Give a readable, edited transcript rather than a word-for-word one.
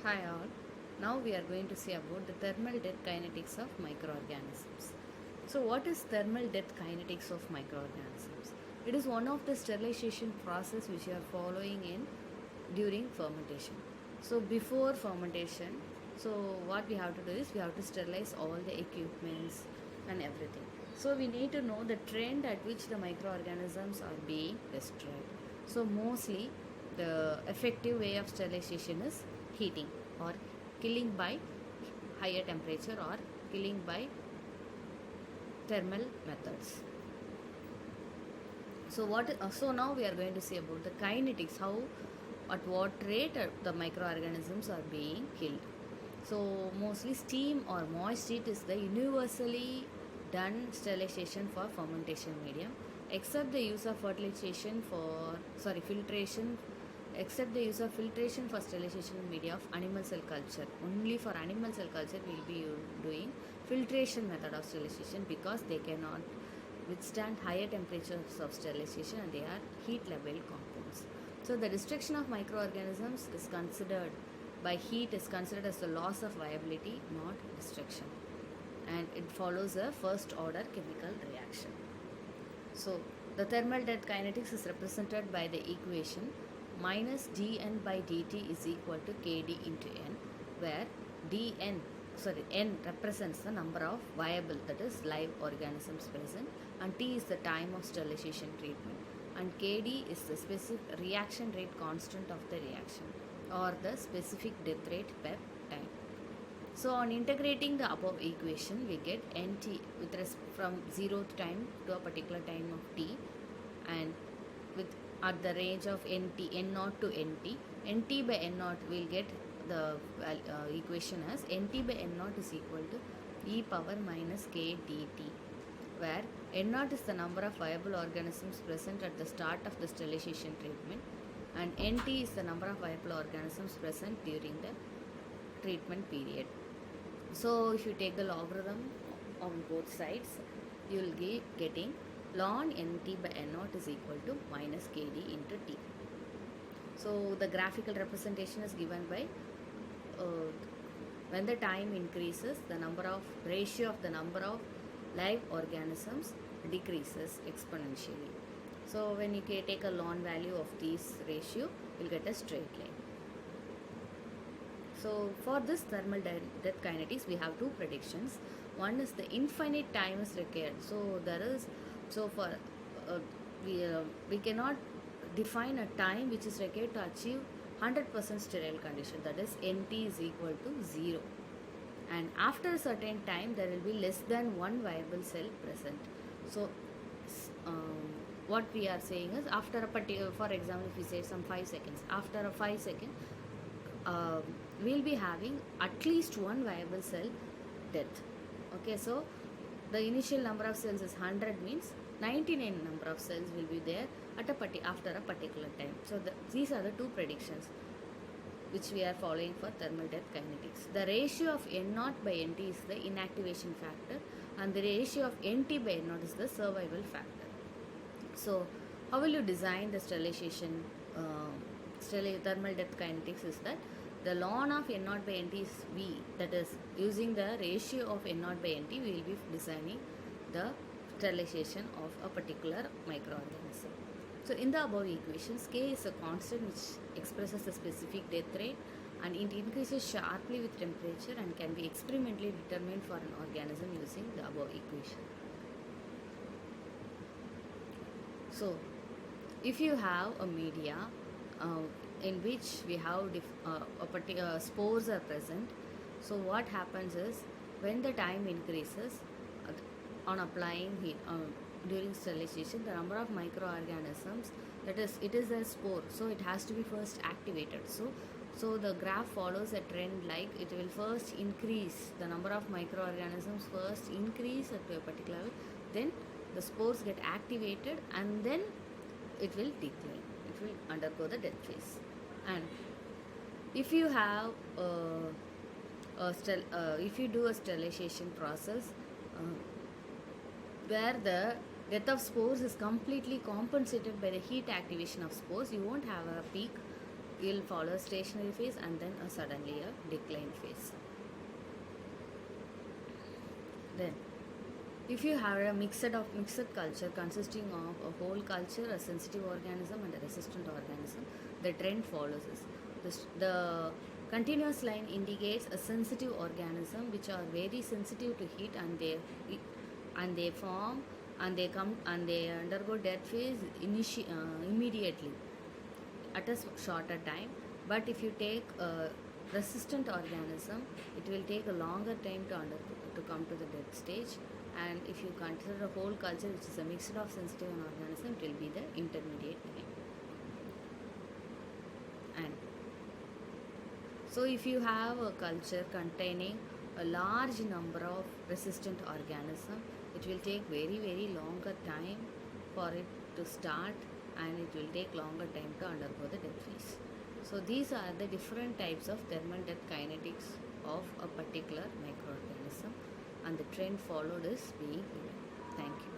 Hi all. Now we are going to see about the thermal death kinetics of microorganisms. So what is thermal death kinetics of microorganisms? It is one of the sterilization process which you are following in during fermentation. So before fermentation, so what we have to do is we have to sterilize all the equipments and everything. So we need to know the trend at which the microorganisms are being destroyed. So mostly the effective way of sterilization is heating or killing by higher temperature or killing by thermal methods. So now we are going to see about the kinetics, how at what rate the microorganisms are being killed. So mostly steam or moist heat is the universally done sterilization for fermentation medium, except the use of filtration, except the use of filtration for sterilization media of animal cell culture. Only for animal cell culture we will be doing filtration method of sterilization, because they cannot withstand higher temperatures of sterilization and they are heat level compounds. So the destruction of microorganisms is considered by heat is considered as the loss of viability, not destruction, and it follows a first order chemical reaction. So the thermal death kinetics is represented by the equation minus dN by dt is equal to kd into n, where n represents the number of viable, that is live organisms present, and t is the time of sterilization treatment, and kd is the specific reaction rate constant of the reaction, or the specific death rate per time. So on integrating the above equation, we get nt from 0th time to a particular time of t, and with at the range of n0 to nt by n0 we'll get the equation as nt by n0 is equal to e power minus k dt, where n0 is the number of viable organisms present at the start of the sterilization treatment, and nt is the number of viable organisms present during the treatment period. So if you take the logarithm on both sides, you will be getting ln nt by n0 is equal to minus kd into t. So the graphical representation is given by when the time increases, the ratio of the number of live organisms decreases exponentially. So when you take a ln value of this ratio, you will get a straight line. So for this thermal death kinetics, we have two predictions. One is the infinite time is required. We cannot define a time which is required to achieve 100% sterile condition, that is nt is equal to 0, and after a certain time there will be less than one viable cell present. So what we are saying is, after a particular, for example, if we say some 5 seconds, after a 5 second we'll be having at least one viable cell death. Okay, so the initial number of cells is 100, means 99 number of cells will be there at after a particular time. So these are the two predictions which we are following for thermal death kinetics. The ratio of n0 by nt is the inactivation factor, and the ratio of nt by n0 is the survival factor. So how will you design the sterilization thermal death kinetics is that the ln of n0 by nt is v, that is using the ratio of n0 by nt we will be designing the sterilization of a particular microorganism. So in the above equations, k is a constant which expresses the specific death rate, and it increases sharply with temperature and can be experimentally determined for an organism using the above equation. So if you have a media in which we have a particular spores are present, so what happens is, when the time increases on applying heat during sterilization, the number of microorganisms, that is, it is a spore, so it has to be first activated. So the graph follows a trend, like it will first increase, the number of microorganisms first increase at a particular level, then the spores get activated, and then it will decline, it will undergo the death phase. And if you have if you do a sterilization process where the death of spores is completely compensated by the heat activation of spores, you won't have a peak you'll follow a stationary phase and then suddenly a decline phase. Then if you have a mixed culture consisting of a whole culture, a sensitive organism and a resistant organism, the trend follows this. The continuous line indicates a sensitive organism which are very sensitive to heat, and they form and they come and they undergo death phase immediately at a shorter time. But if you take a resistant organism, it will take a longer time to come to the death stage. And if you consider a whole culture which is a mixture of sensitive and organism, it will be the intermediate time. And so if you have a culture containing a large number of resistant organisms, it will take very longer time for it to start, and it will take longer time to undergo the death phase. So these are the different types of thermal death kinetics of a particular microorganism, and the trend followed is being given. Thank you.